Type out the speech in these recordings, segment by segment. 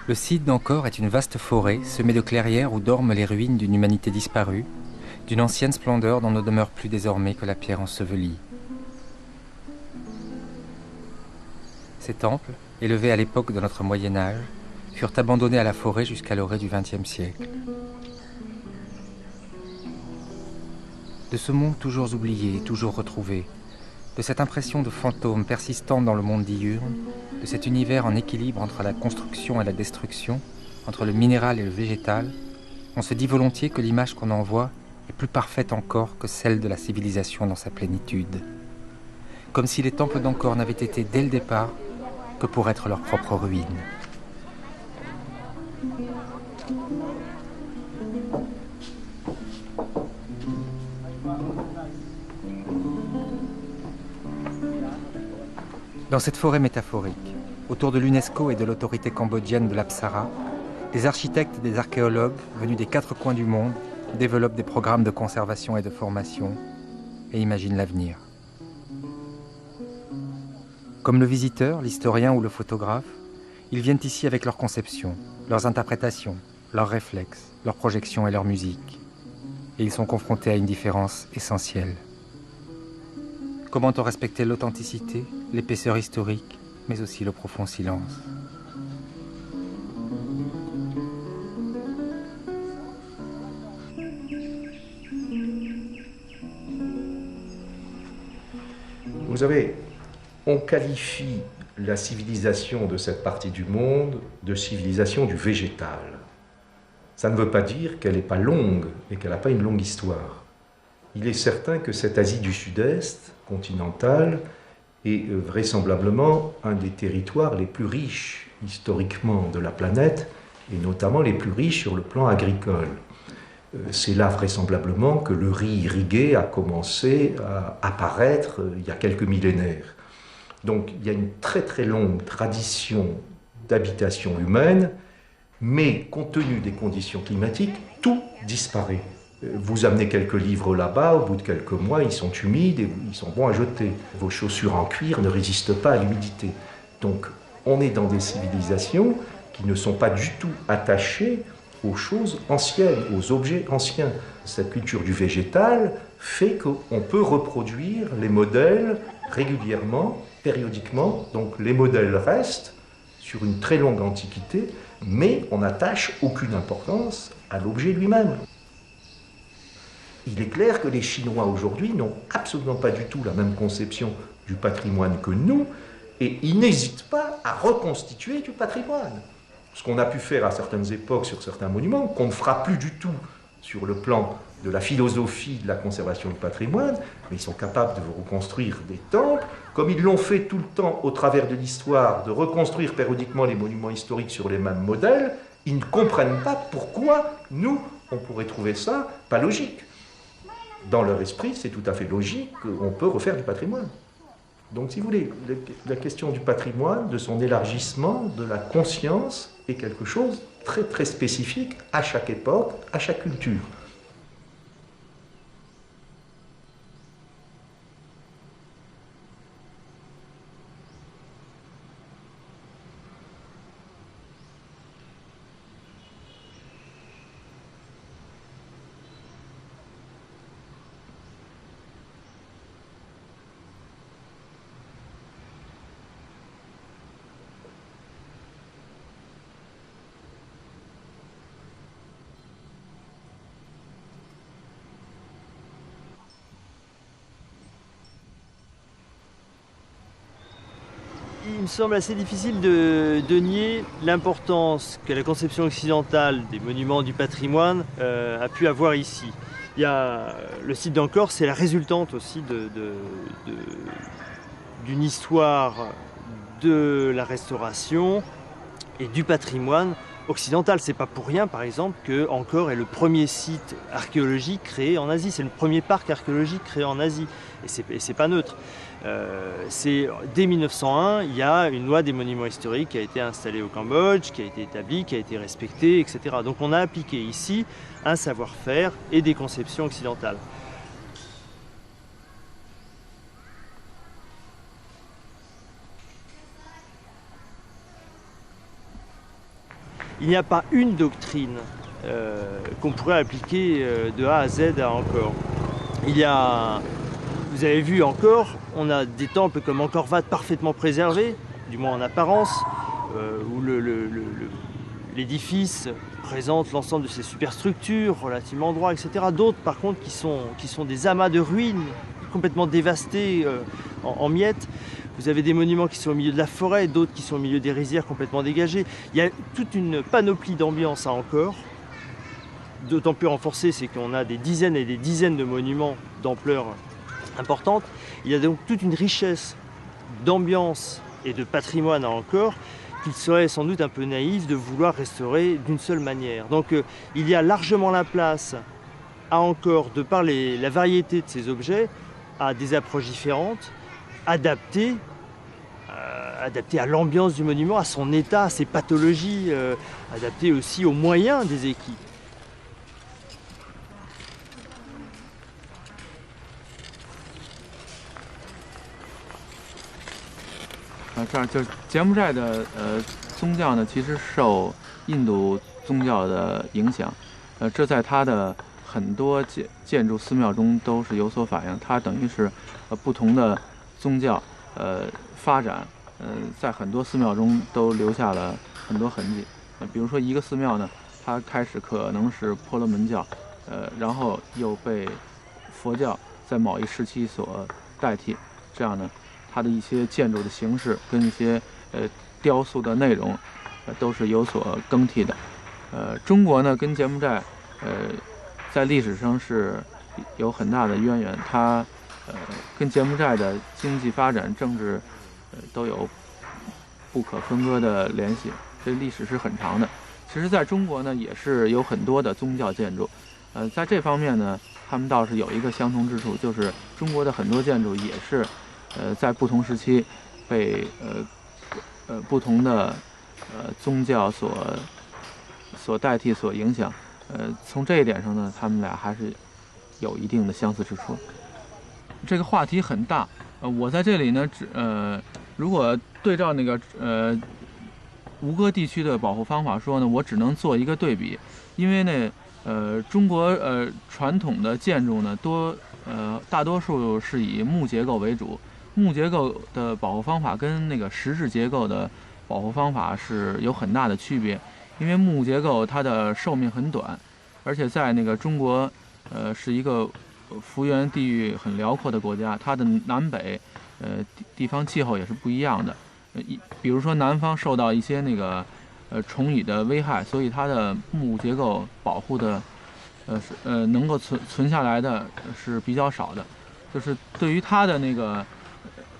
Le site d'Ancor est une vaste forêt semée de clairières où dorment les ruines d'une humanité disparue, d'une ancienne splendeur dont ne demeure plus désormais que la pierre ensevelie. Ces temples, élevés à l'époque de notre Moyen Âge, furent abandonnés à la forêt jusqu'à l'orée du XXe siècle. De ce monde toujours oublié, toujours retrouvé, de cette impression de fantôme persistante dans le monde diurne, de cet univers en équilibre entre la construction et la destruction, entre le minéral et le végétal, on se dit volontiers que l'image qu'on en voit est plus parfaite encore que celle de la civilisation dans sa plénitude. Comme si les temples d'Angkor n'avaient été dès le départ que pour être leur propre ruine. Dans cette forêt métaphorique, autour de l'UNESCO et de l'autorité cambodgienne de l'Apsara, des architectes et des archéologues venus des 4 coins du monde développent des programmes de conservation et de formation et imaginent l'avenir. Comme le visiteur, l'historien ou le photographe, ils viennent ici avec leurs conceptions, leurs interprétations, leurs réflexes, leurs projections et leur musique. Et ils sont confrontés à une différence essentielle. Comment en respecter l'authenticité, l'épaisseur historique, mais aussi le profond silence. Vous savez, on qualifie la civilisation de cette partie du monde de civilisation du végétal. Ça ne veut pas dire qu'elle n'est pas longue et qu'elle n'a pas une longue histoire. Il est certain que cette Asie du Sud-Est, continentale, est vraisemblablement un des territoires les plus riches historiquement de la planète, et notamment les plus riches sur le plan agricole. C'est là vraisemblablement que le riz irrigué a commencé à apparaître il y a quelques millénaires. Donc il y a une très très longue tradition d'habitation humaine, mais compte tenu des conditions climatiques, tout disparaît. Vous amenez quelques livres là-bas, au bout de quelques mois, ils sont humides et ils sont bons à jeter. Vos chaussures en cuir ne résistent pas à l'humidité. Donc on est dans des civilisations qui ne sont pas du tout attachées aux choses anciennes, aux objets anciens. Cette culture du végétal fait qu'on peut reproduire les modèles régulièrement, périodiquement. Donc les modèles restent sur une très longue antiquité, mais on n'attache aucune importance à l'objet lui-même. Il est clair que les Chinois aujourd'hui n'ont absolument pas du tout la même conception du patrimoine que nous, et ils n'hésitent pas à reconstituer du patrimoine. Ce qu'on a pu faire à certaines époques sur certains monuments, qu'on ne fera plus du tout sur le plan de la philosophie de la conservation du patrimoine, mais ils sont capables de reconstruire des temples, comme ils l'ont fait tout le temps au travers de l'histoire, de reconstruire périodiquement les monuments historiques sur les mêmes modèles. Ils ne comprennent pas pourquoi nous, on pourrait trouver ça pas logique. Dans leur esprit, c'est tout à fait logique qu'on peut refaire du patrimoine. Donc, si vous voulez, la question du patrimoine, de son élargissement, de la conscience, est quelque chose de très très spécifique à chaque époque, à chaque culture. Il me semble assez difficile de nier l'importance que la conception occidentale des monuments du patrimoine a pu avoir ici. Il y a, le site d'Angkor, c'est la résultante aussi d'une histoire de la restauration et du patrimoine occidental. C'est pas pour rien, par exemple, que Angkor est le premier site archéologique créé en Asie. C'est le premier parc archéologique créé en Asie. Et c'est pas neutre. Dès 1901, il y a une loi des monuments historiques qui a été installée au Cambodge, qui a été établie, qui a été respectée, etc. Donc on a appliqué ici un savoir-faire et des conceptions occidentales. Il n'y a pas une doctrine qu'on pourrait appliquer de A à Z à Angkor. Vous avez vu Angkor, on a des temples comme Angkor Wat parfaitement préservés, du moins en apparence, où l'édifice présente l'ensemble de ses superstructures relativement droits, etc. D'autres, par contre, qui sont des amas de ruines complètement dévastés en miettes. Vous avez des monuments qui sont au milieu de la forêt, d'autres qui sont au milieu des rizières complètement dégagées. Il y a toute une panoplie d'ambiance à Angkor. D'autant plus renforcée, c'est qu'on a des dizaines et des dizaines de monuments d'ampleur importante. Il y a donc toute une richesse d'ambiance et de patrimoine à Angkor qu'il serait sans doute un peu naïf de vouloir restaurer d'une seule manière. Donc il y a largement la place à Angkor, de par la variété de ces objets, à des approches différentes, adaptées à l'ambiance du monument, à son état, à ses pathologies, adaptées aussi aux moyens des équipes. 这儿就是柬埔寨的宗教呢，其实受印度宗教的影响，这在它的很多建筑寺庙中都是有所反映。它等于是不同的宗教发展，在很多寺庙中都留下了很多痕迹。比如说一个寺庙呢，它开始可能是婆罗门教，然后又被佛教在某一时期所代替，这样呢，它的一些建筑的形式跟一些雕塑的内容，都是有所更替的。中国呢跟柬埔寨在历史上是有很大的渊源，它跟柬埔寨的经济发展、政治都有不可分割的联系，这历史是很长的。其实在中国呢也是有很多的宗教建筑，在这方面呢他们倒是有一个相同之处，就是中国的很多建筑也是在不同时期被不同的宗教所代替、所影响。从这一点上呢，他们俩还是有一定的相似之处。这个话题很大，我在这里呢，如果对照那个吴哥地区的保护方法说呢，我只能做一个对比，因为呢，中国传统的建筑呢大多数是以木结构为主，木结构的保护方法跟那个石质结构的保护方法是有很大的区别。因为木结构它的寿命很短，而且在那个中国，是一个幅员地域很辽阔的国家，它的南北，地方气候也是不一样的。比如说南方受到一些那个虫蚁的危害，所以它的木结构保护的，能够存下来的是比较少的。就是对于它的那个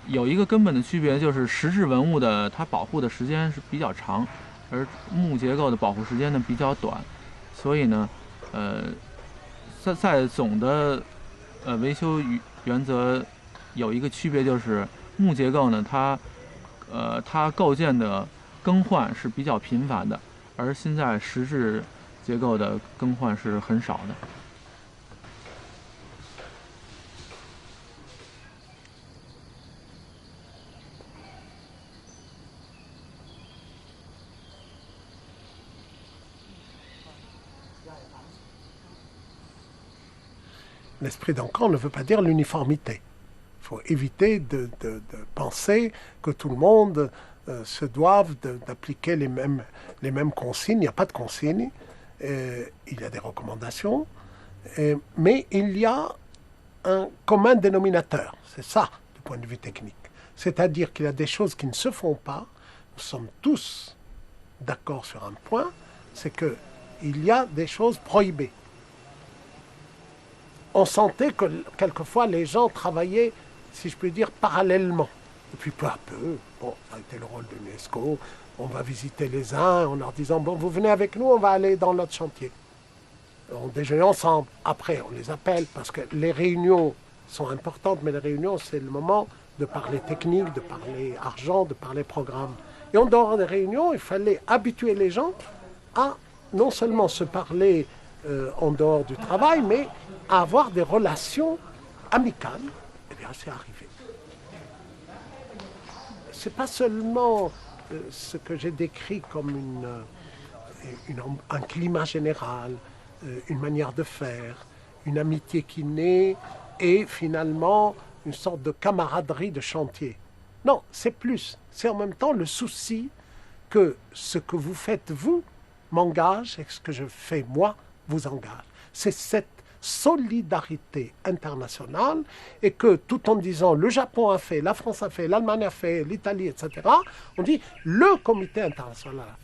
有一个根本的区别，就是石质文物的它保护的时间是比较长。而木结构的保护时间呢比较短，所以呢，在总的维修原则有一个区别，就是木结构呢，它构件的更换是比较频繁的，而现在石质结构的更换是很少的。L'esprit d'Angkor ne veut pas dire l'uniformité. Il faut éviter de penser que tout le monde se doive d'appliquer les mêmes consignes. Il n'y a pas de consignes, il y a des recommandations, mais il y a un commun dénominateur. C'est ça, du point de vue technique. C'est-à-dire qu'il y a des choses qui ne se font pas. Nous sommes tous d'accord sur un point, c'est qu'il y a des choses prohibées. On sentait que quelquefois les gens travaillaient, si je puis dire, parallèlement. Et puis peu à peu, bon, ça a été le rôle de l'UNESCO, on va visiter les uns en leur disant, bon, vous venez avec nous, on va aller dans notre chantier. On déjeune ensemble. Après, on les appelle parce que les réunions sont importantes, mais les réunions, c'est le moment de parler technique, de parler argent, de parler programme. Et en dehors des réunions, il fallait habituer les gens à non seulement se parler en dehors du travail, mais à avoir des relations amicales. Eh bien, c'est arrivé. C'est pas seulement ce que j'ai décrit comme un climat général, une manière de faire, une amitié qui naît et finalement une sorte de camaraderie de chantier. Non, c'est plus. C'est en même temps le souci que ce que vous faites, vous, m'engage et ce que je fais, moi, vous engage. C'est cette solidarité internationale et que tout en disant le Japon a fait, la France a fait, l'Allemagne a fait, l'Italie, etc., on dit le comité international a fait.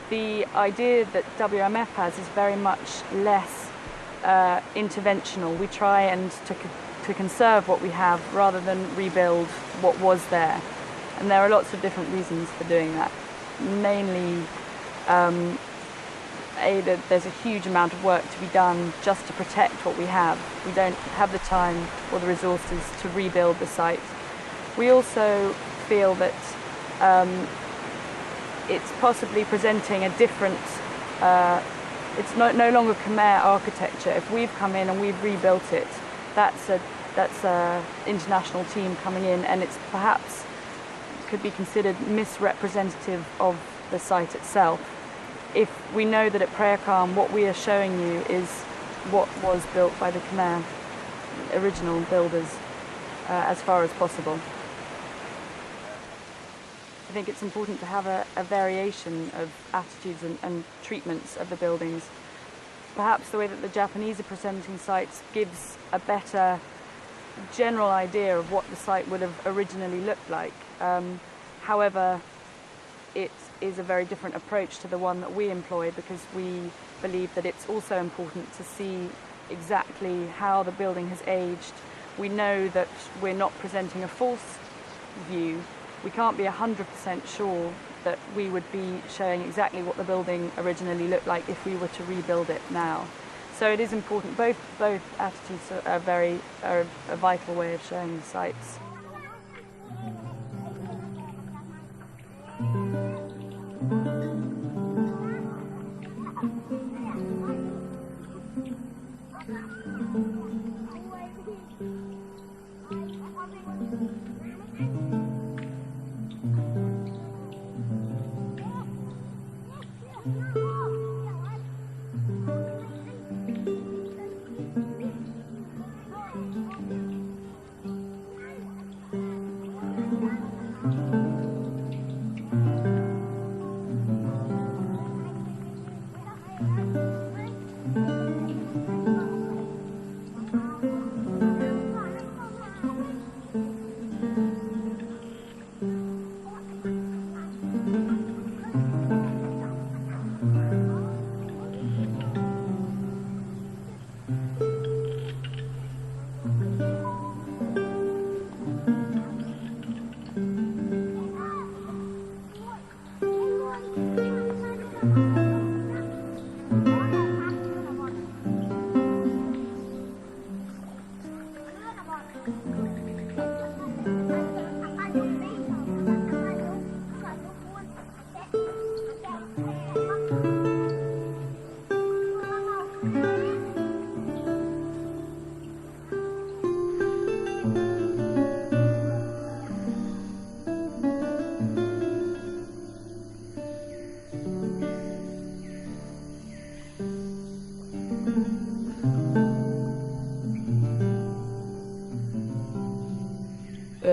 The idea that WMF has is very much less interventional. We try and to conserve what we have rather than rebuild what was there. And there are lots of different reasons for doing that. Mainly, there's a huge amount of work to be done just to protect what we have. We don't have the time or the resources to rebuild the site. We also feel that it's possibly presenting a different, it's no longer Khmer architecture. If we've come in and we've rebuilt it, that's a international team coming in, and it's perhaps could be considered misrepresentative of the site itself. If we know that at Prayer Calm what we are showing you is what was built by the Khmer original builders as far as possible. I think it's important to have a variation of attitudes and treatments of the buildings. Perhaps the way that the Japanese are presenting sites gives a better general idea of what the site would have originally looked like. However, it is a very different approach to the one that we employ, because we believe that it's also important to see exactly how the building has aged. We know that we're not presenting a false view. We can't be 100% sure that we would be showing exactly what the building originally looked like if we were to rebuild it now. So it is important. Both attitudes are a vital way of showing the sites.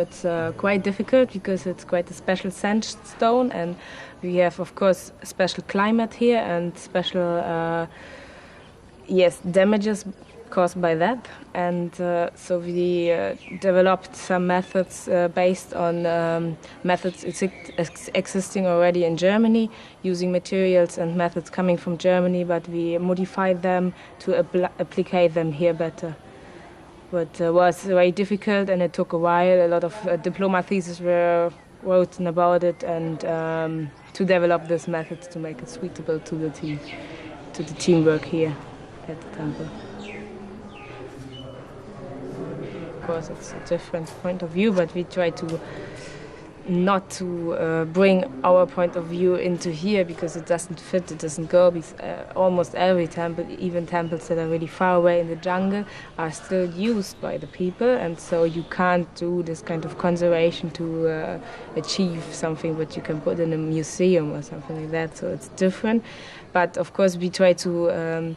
it's quite difficult because it's quite a special sandstone, and we have, of course, a special climate here and special, damages caused by that. And so we developed some methods based on methods existing already in Germany, using materials and methods coming from Germany, but we modified them to apply them here better. But was very difficult, and it took a while. A lot of diploma theses were written about it, and to develop this method to make it suitable to the teamwork here at the temple. Of course, it's a different point of view, but we try to not to bring our point of view into here because it doesn't fit, it doesn't go. Because, almost every temple, even temples that are really far away in the jungle, are still used by the people, and so you can't do this kind of conservation to achieve something that you can put in a museum or something like that. So it's different, but of course we try to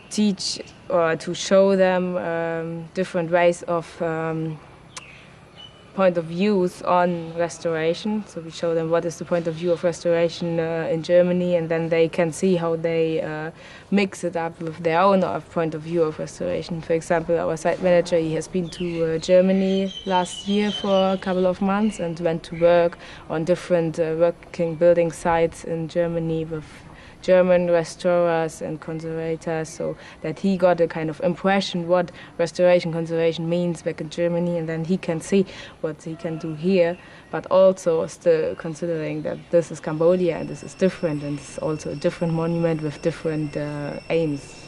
teach or to show them different ways of point of views on restoration. So we show them what is the point of view of restoration in Germany, and then they can see how they mix it up with their own point of view of restoration. For example, our site manager, he has been to Germany last year for a couple of months and went to work on different working building sites in Germany with German restorers and conservators, so that he got a kind of impression what restoration conservation means back in Germany, and then he can see what he can do here, but also still considering that this is Cambodia and this is different, and it's also a different monument with different aims.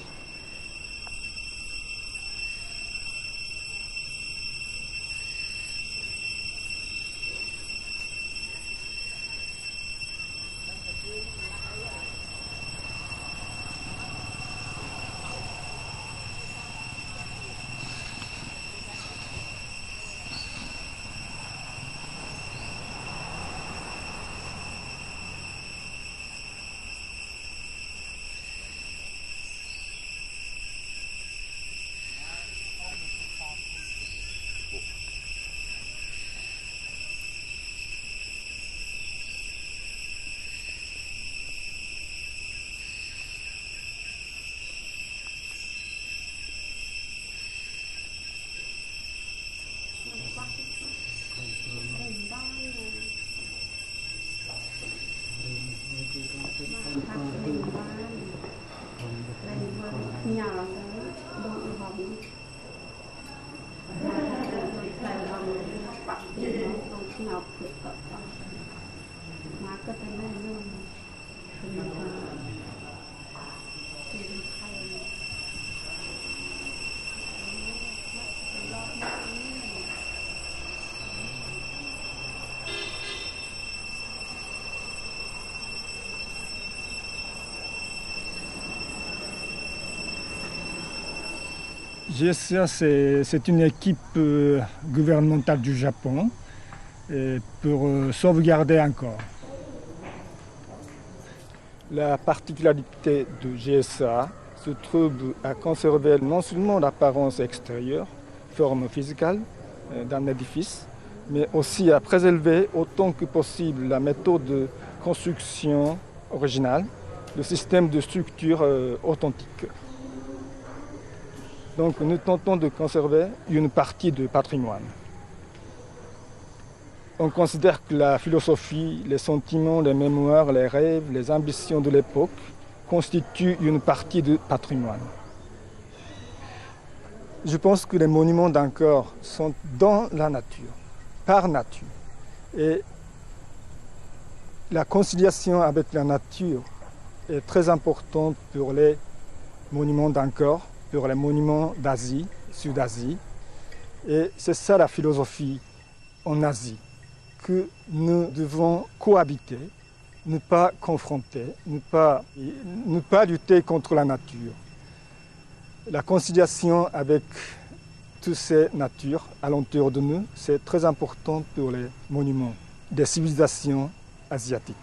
GSA, c'est une équipe gouvernementale du Japon pour sauvegarder Angkor. La particularité de GSA se trouve à conserver non seulement l'apparence extérieure, forme physique d'un édifice, mais aussi à préserver autant que possible la méthode de construction originale, le système de structure authentique. Donc nous tentons de conserver une partie du patrimoine. On considère que la philosophie, les sentiments, les mémoires, les rêves, les ambitions de l'époque constituent une partie du patrimoine. Je pense que les monuments d'Angkor sont dans la nature, par nature. Et la conciliation avec la nature est très importante pour les monuments d'Angkor, pour les monuments d'Asie, Sud-Asie. Et c'est ça la philosophie en Asie, que nous devons cohabiter, ne pas confronter, ne pas lutter contre la nature. La conciliation avec toutes ces natures alentour de nous, c'est très important pour les monuments des civilisations asiatiques.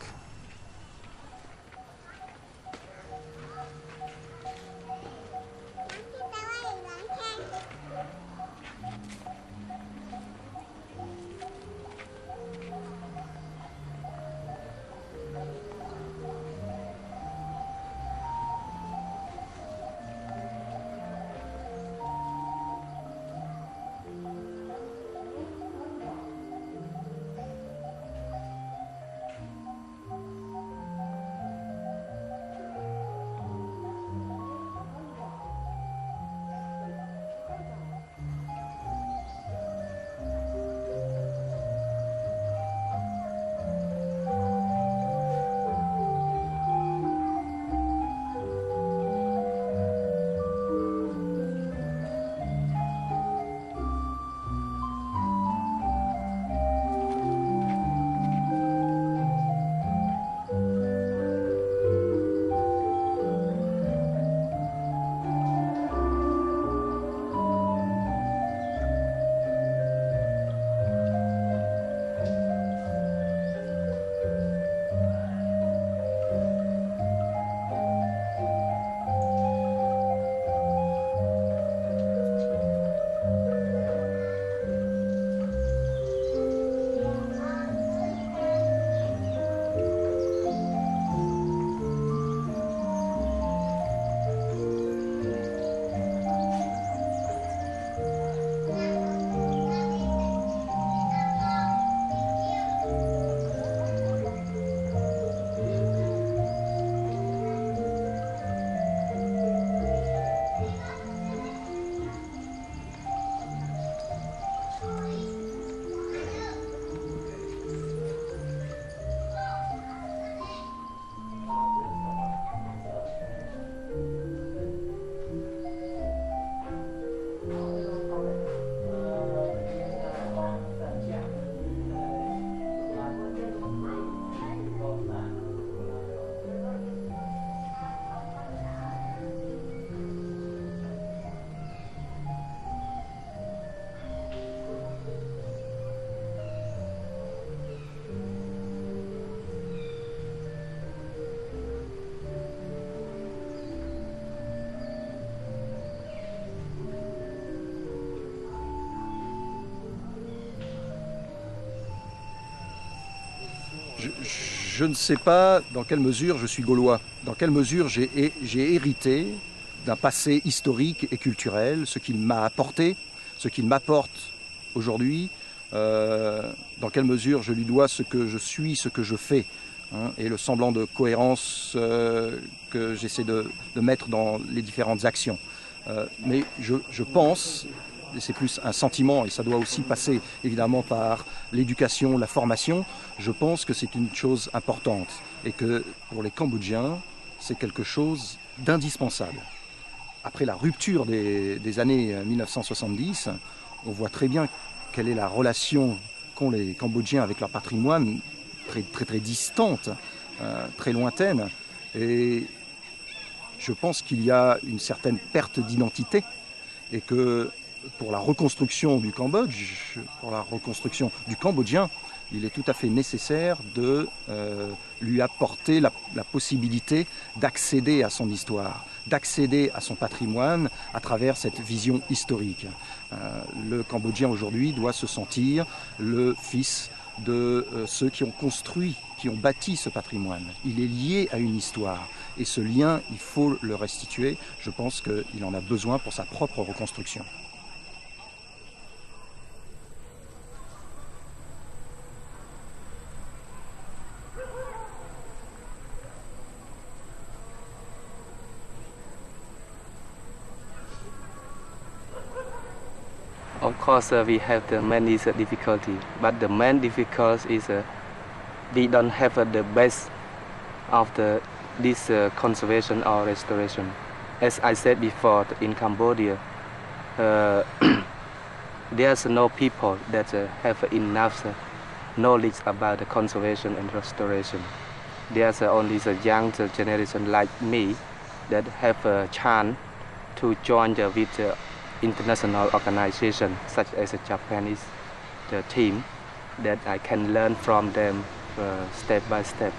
je ne sais pas dans quelle mesure je suis gaulois, dans quelle mesure j'ai hérité d'un passé historique et culturel, ce qu'il m'a apporté, ce qu'il m'apporte aujourd'hui, dans quelle mesure je lui dois ce que je suis, ce que je fais, hein, et le semblant de cohérence que j'essaie de mettre dans les différentes actions. Mais je pense, et c'est plus un sentiment, et ça doit aussi passer évidemment par l'éducation, la formation, je pense que c'est une chose importante et que pour les Cambodgiens, c'est quelque chose d'indispensable. Après la rupture des années 1970, on voit très bien quelle est la relation qu'ont les Cambodgiens avec leur patrimoine, très distante, très lointaine. Et je pense qu'il y a une certaine perte d'identité et que pour la reconstruction du Cambodge, pour la reconstruction du Cambodgien, il est tout à fait nécessaire de lui apporter la possibilité d'accéder à son histoire, d'accéder à son patrimoine à travers cette vision historique. Le Cambodgien aujourd'hui doit se sentir le fils de ceux qui ont construit, qui ont bâti ce patrimoine. Il est lié à une histoire et ce lien, il faut le restituer. Je pense qu'il en a besoin pour sa propre reconstruction. Of course, we have the many difficulty, but the main difficulty is we don't have the best of this conservation or restoration. As I said before, in Cambodia, there's no people that have enough knowledge about the conservation and restoration. There's only the young generation like me that have a chance to join with international organizations such as the Japanese team, that I can learn from them step by step.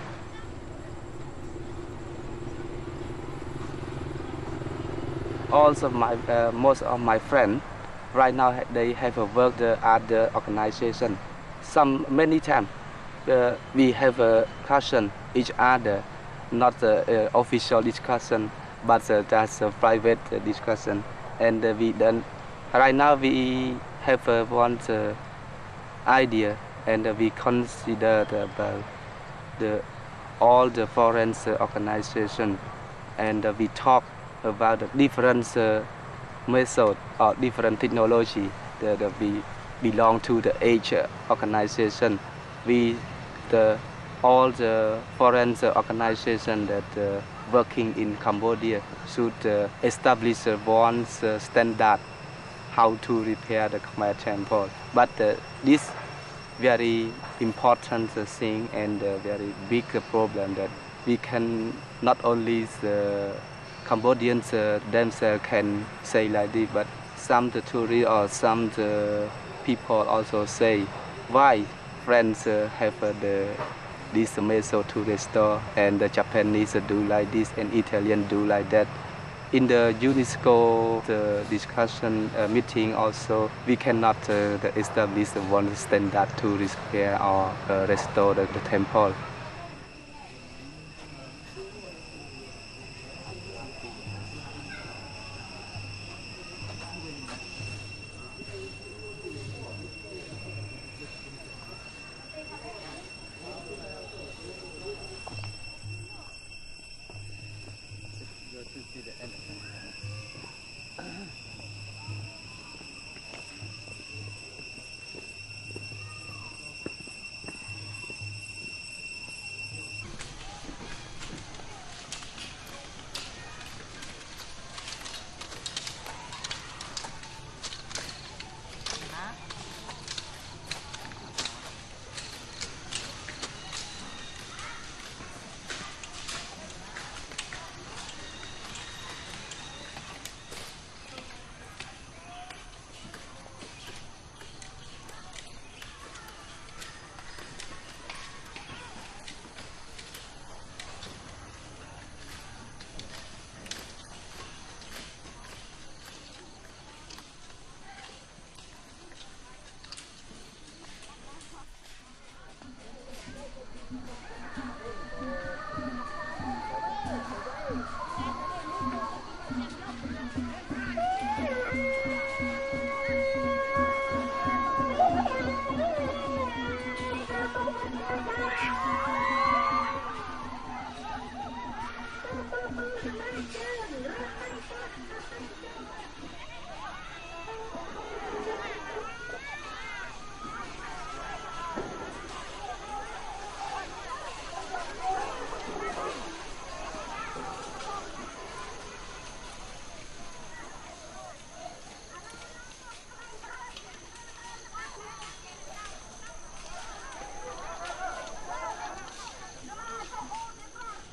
Also, most of my friends right now they have worked at the organization. Many times we have a discussion each other, not official discussion, but that's a private discussion. And right now we have one idea, and we consider all the foreign organizations, and we talk about the different methods or different technology that we belong to the age organization. All the foreign organizations that working in Cambodia should establish one standard how to repair the Khmer temple. But this very important thing and very big problem that we can not only the Cambodians themselves can say like this, but some tourists or some people also say why France have this method to restore, and the Japanese do like this and Italian do like that. In the UNESCO discussion meeting also, we cannot establish one standard to repair or restore the temple.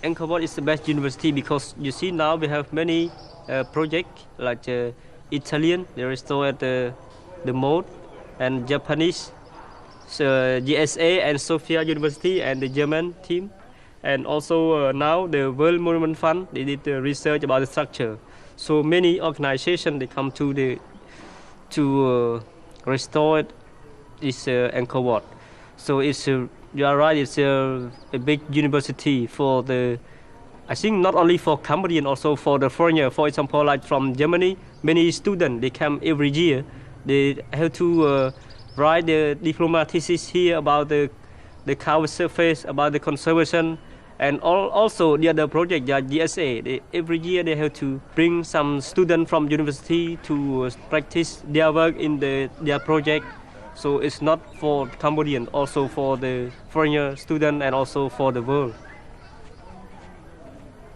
Angkor Wat is the best university because you see now we have many projects like Italian, they restore the mode, and Japanese, GSA and Sofia University and the German team. And also now the World Monument Fund, they did research about the structure. So many organizations, they come to restore this Angkor Wat. So it's you are right, it's a big university for I think not only for Cambodian, also for the foreigner. For example, like from Germany, many students, they come every year. They have to write the diploma thesis here about the cover surface, about the conservation, and also the other project, the GSA. Every year they have to bring some students from university to practice their work in their project. So it's not for Cambodian, also for the foreigner student and also for the world.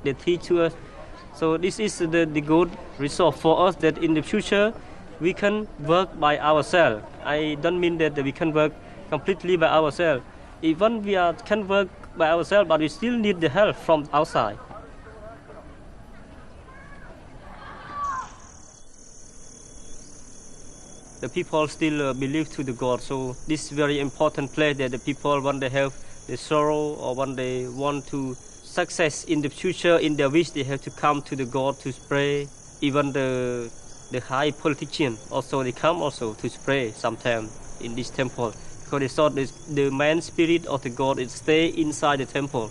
They teach us. So this is the good resource for us that in the future we can work by ourselves. I don't mean that we can work completely by ourselves. Even we can work by ourselves, but we still need the help from outside. The people still believe to the God, so this is very important place that the people, when they have the sorrow or when they want to success in the future, in their wish, they have to come to the God to pray. Even the high politician also, they come also to pray sometimes in this temple, because they thought the man spirit of the God is stay inside the temple.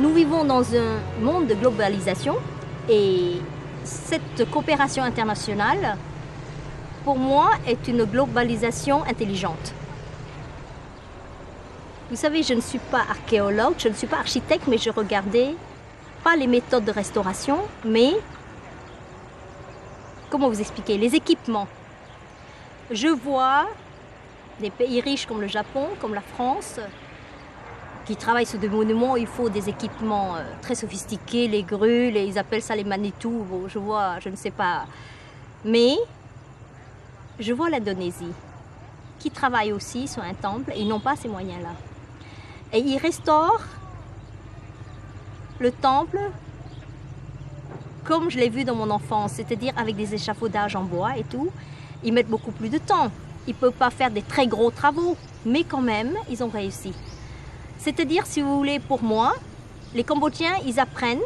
Nous vivons dans un monde de globalisation et cette coopération internationale, pour moi, est une globalisation intelligente. Vous savez, je ne suis pas archéologue, je ne suis pas architecte, mais je regardais pas les méthodes de restauration, mais, comment vous expliquer, les équipements. Je vois des pays riches comme le Japon, comme la France, qui travaillent sur des monuments, il faut des équipements très sophistiqués, les grues, ils appellent ça les Manitou, je vois, je ne sais pas. Mais je vois l'Indonésie, qui travaille aussi sur un temple, et ils n'ont pas ces moyens-là. Et ils restaurent le temple comme je l'ai vu dans mon enfance, c'est-à-dire avec des échafaudages en bois et tout. Ils mettent beaucoup plus de temps. Ils ne peuvent pas faire des très gros travaux, mais quand même, ils ont réussi. C'est-à-dire, si vous voulez, pour moi, les Cambodgiens, ils apprennent,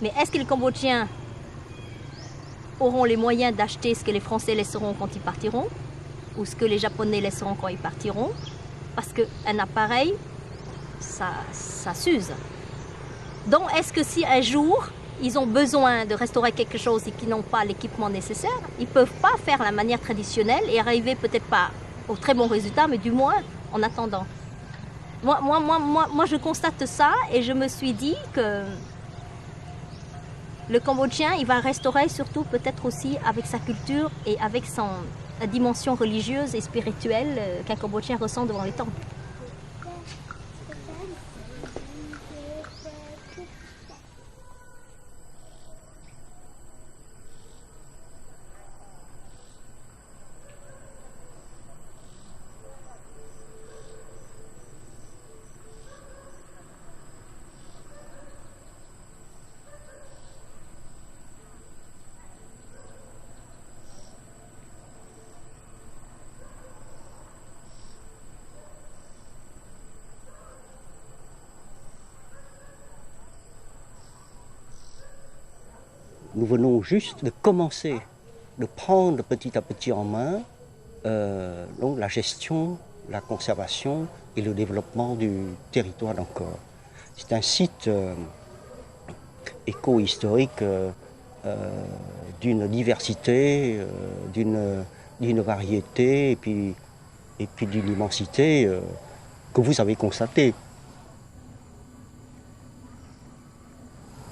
mais est-ce que les Cambodgiens auront les moyens d'acheter ce que les Français laisseront quand ils partiront, ou ce que les Japonais laisseront quand ils partiront? Parce qu'un appareil, ça s'use. Donc, est-ce que si un jour, ils ont besoin de restaurer quelque chose et qu'ils n'ont pas l'équipement nécessaire, ils ne peuvent pas faire la manière traditionnelle et arriver peut-être pas au très bon résultat, mais du moins en attendant. Moi, je constate ça et je me suis dit que le Cambodgien, il va restaurer surtout peut-être aussi avec sa culture et avec la dimension religieuse et spirituelle qu'un Cambodgien ressent devant les temples. Nous venons juste de commencer, de prendre petit à petit en main donc la gestion, la conservation et le développement du territoire d'Angkor. C'est un site éco-historique d'une diversité, d'une variété et puis d'une immensité que vous avez constatée.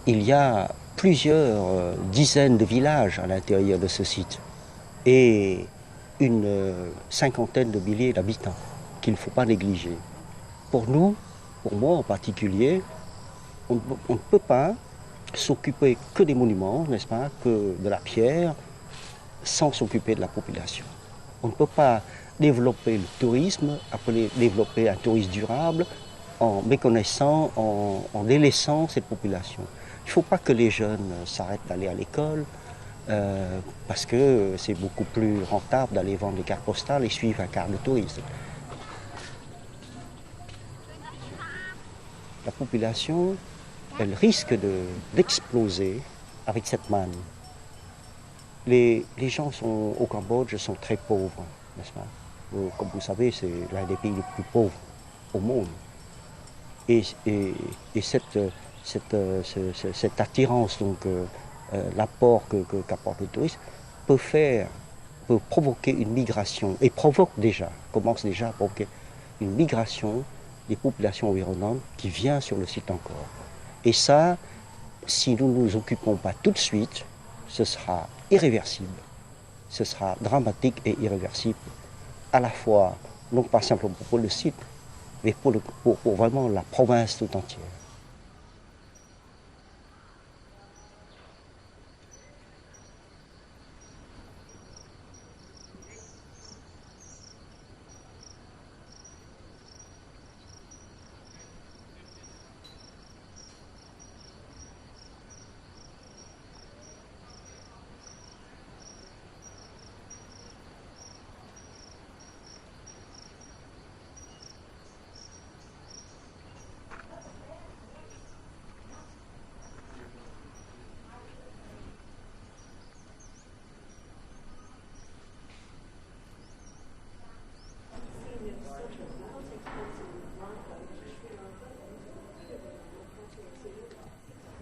Il y a plusieurs dizaines de villages à l'intérieur de ce site et une cinquantaine de milliers d'habitants qu'il ne faut pas négliger. Pour nous, pour moi en particulier, on ne peut pas s'occuper que des monuments, n'est-ce pas, que de la pierre, sans s'occuper de la population. On ne peut pas développer le tourisme, développer un tourisme durable, en méconnaissant, en délaissant cette population. Il ne faut pas que les jeunes s'arrêtent d'aller à l'école parce que c'est beaucoup plus rentable d'aller vendre des cartes postales et suivre un quart de touriste. La population, elle risque d'exploser avec cette manne. Les gens au Cambodge sont très pauvres, n'est-ce pas? Comme vous savez, c'est l'un des pays les plus pauvres au monde. Et cette attirance, donc l'apport qu'apporte le tourisme, peut provoquer une migration, et commence déjà à provoquer une migration des populations environnantes qui vient sur le site encore. Et ça, si nous ne nous occupons pas tout de suite, ce sera irréversible, ce sera dramatique et irréversible, à la fois, non pas simplement pour le site, mais pour vraiment la province tout entière.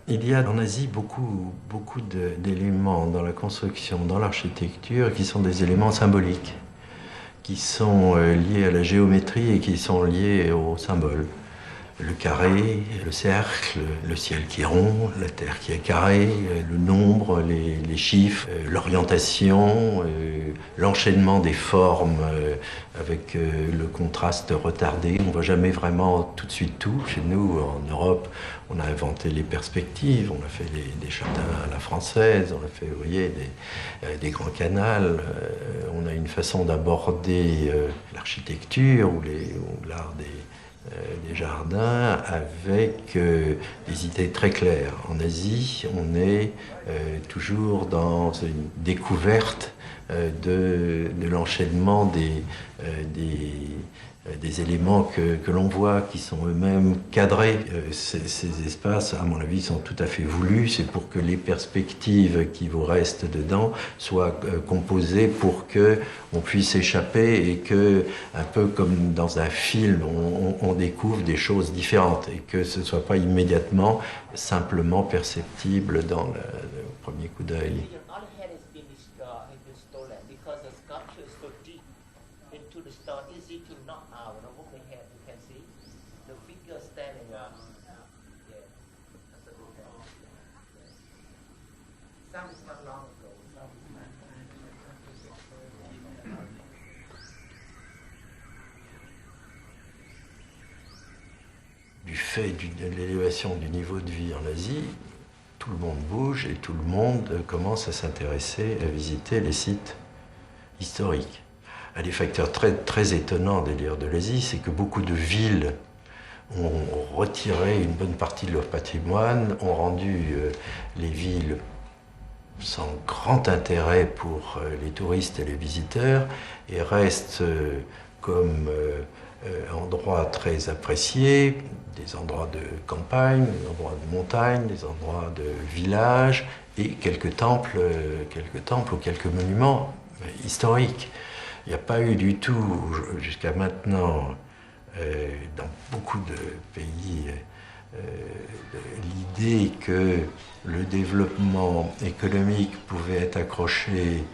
Il y a en Asie beaucoup d'éléments dans la construction, dans l'architecture, qui sont des éléments symboliques, qui sont liés à la géométrie et qui sont liés aux symboles. Le carré, le cercle, le ciel qui est rond, la terre qui est carrée, le nombre, les chiffres, l'orientation, l'enchaînement des formes avec le contraste retardé. On ne voit jamais vraiment tout de suite tout. Chez nous, en Europe, on a inventé les perspectives, on a fait des châtains à la française, on a fait, vous voyez, des grands canals. On a une façon d'aborder l'architecture ou l'art des jardins avec des idées très claires. En Asie, on est toujours dans une découverte de l'enchaînement des éléments que l'on voit qui sont eux-mêmes cadrés. Ces espaces, à mon avis, sont tout à fait voulus. C'est pour que les perspectives qui vous restent dedans soient composées pour qu'on puisse échapper et que, un peu comme dans un film, on découvre des choses différentes et que ce ne soit pas immédiatement simplement perceptible dans le premier coup d'œil. Du fait de l'élévation du niveau de vie en Asie, tout le monde bouge et tout le monde commence à s'intéresser, à visiter les sites historiques. Un des facteurs très étonnants des lieux de l'Asie, c'est que beaucoup de villes ont retiré une bonne partie de leur patrimoine, ont rendu les villes sans grand intérêt pour les touristes et les visiteurs, et restent comme endroits très appréciés, des endroits de campagne, des endroits de montagne, des endroits de village, et quelques temples ou quelques monuments historiques. Il n'y a pas eu du tout, jusqu'à maintenant, dans beaucoup de pays, l'idée que le développement économique pouvait être accroché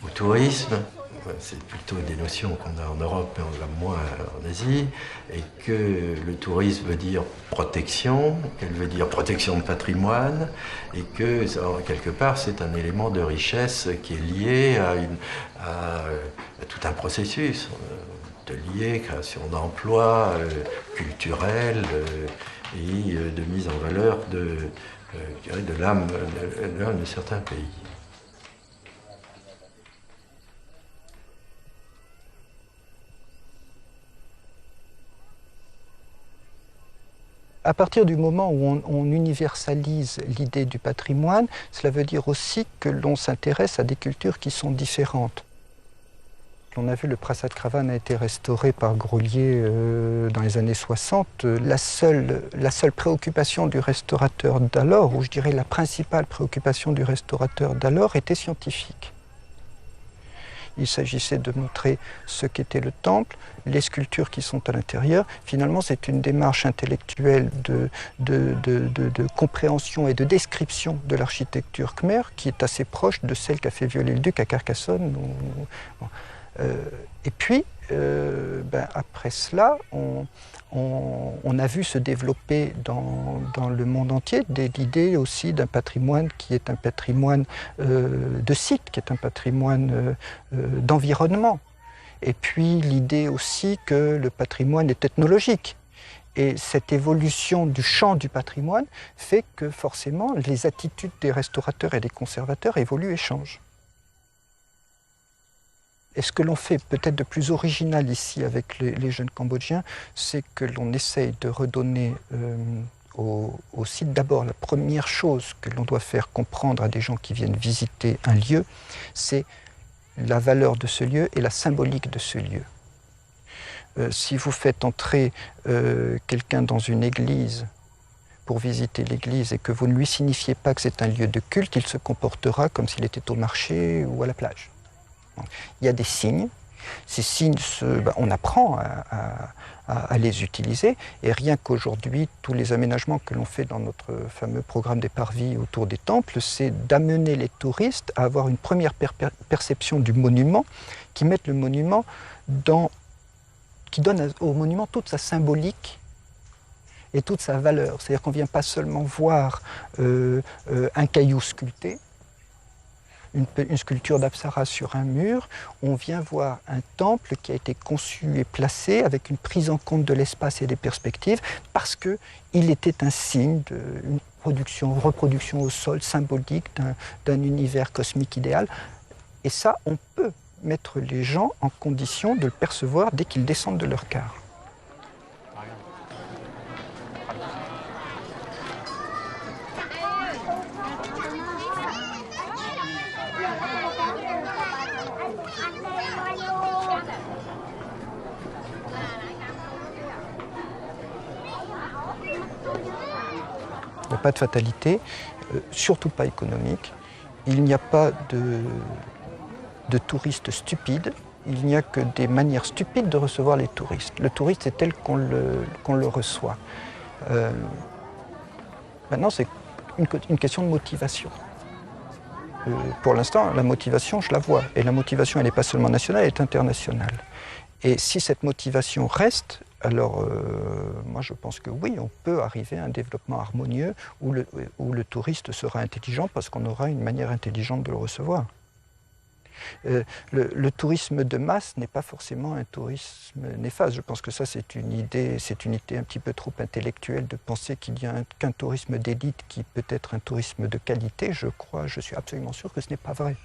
au tourisme. C'est plutôt des notions qu'on a en Europe et on a moins en Asie, et que le tourisme veut dire protection, qu'elle veut dire protection de patrimoine, et que quelque part c'est un élément de richesse qui est lié à tout un processus de lié création d'emplois culturels et de mise en valeur de l'âme de certains pays. À partir du moment où on universalise l'idée du patrimoine, cela veut dire aussi que l'on s'intéresse à des cultures qui sont différentes. On a vu le Prasad Kravan a été restauré par Grolier dans les années 60. La seule préoccupation du restaurateur d'alors, ou je dirais la principale préoccupation du restaurateur d'alors, était scientifique. Il s'agissait de montrer ce qu'était le temple, les sculptures qui sont à l'intérieur. Finalement, c'est une démarche intellectuelle de compréhension et de description de l'architecture khmer qui est assez proche de celle qu'a fait Viollet-le-Duc à Carcassonne. Et puis, après cela, on a vu se développer dans le monde entier l'idée aussi d'un patrimoine qui est un patrimoine de site, qui est un patrimoine d'environnement. Et puis l'idée aussi que le patrimoine est ethnologique. Et cette évolution du champ du patrimoine fait que forcément les attitudes des restaurateurs et des conservateurs évoluent et changent. Et ce que l'on fait peut-être de plus original ici avec les jeunes Cambodgiens, c'est que l'on essaye de redonner au site d'abord la première chose que l'on doit faire comprendre à des gens qui viennent visiter un lieu, c'est la valeur de ce lieu et la symbolique de ce lieu. Si vous faites entrer quelqu'un dans une église pour visiter l'église et que vous ne lui signifiez pas que c'est un lieu de culte, il se comportera comme s'il était au marché ou à la plage. Il y a des signes. Ces signes, on apprend à les utiliser. Et rien qu'aujourd'hui, tous les aménagements que l'on fait dans notre fameux programme des parvis autour des temples, c'est d'amener les touristes à avoir une première perception du monument, qui mette le monument qui donne au monument toute sa symbolique et toute sa valeur. C'est-à-dire qu'on ne vient pas seulement voir un caillou sculpté, une sculpture d'Apsara sur un mur, on vient voir un temple qui a été conçu et placé avec une prise en compte de l'espace et des perspectives parce qu'il était un signe d'une reproduction au sol symbolique d'un univers cosmique idéal. Et ça, on peut mettre les gens en condition de le percevoir dès qu'ils descendent de leur car. Il n'y a pas de fatalité, surtout pas économique. Il n'y a pas de touristes stupides. Il n'y a que des manières stupides de recevoir les touristes. Le touriste est tel qu'on le reçoit. Maintenant, c'est une question de motivation. Pour l'instant, la motivation, je la vois. Et la motivation, elle n'est pas seulement nationale, elle est internationale. Et si cette motivation reste, alors moi je pense que oui, on peut arriver à un développement harmonieux où le touriste sera intelligent parce qu'on aura une manière intelligente de le recevoir. Le tourisme de masse n'est pas forcément un tourisme néfaste. Je pense que ça c'est une idée un petit peu trop intellectuelle de penser qu'il y a qu'un tourisme d'élite qui peut être un tourisme de qualité. Je suis absolument sûr que ce n'est pas vrai.